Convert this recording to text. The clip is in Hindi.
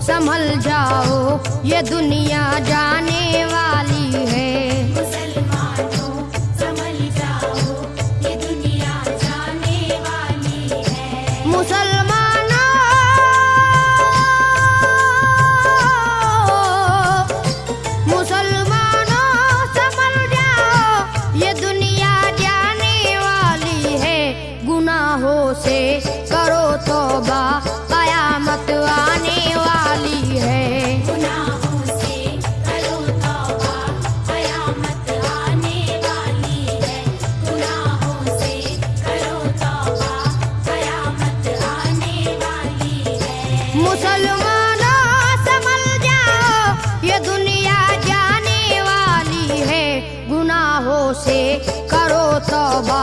संभल जाओ ये दुनिया जाने वाली है। मुसलमानों संभल जाओ ये दुनिया जाने वाली है। मुसलमानों संभल जाओ ये दुनिया जाने वाली है। गुनाहों से करो तौबा कयामत आने वाली है। गुनाहों से करो तौबा कयामत आने वाली है। गुनाहों से करो तौबा कयामत आने वाली है। मुसलमानों संभल जाओ ये दुनिया जाने वाली है। गुनाहों से करो तौबा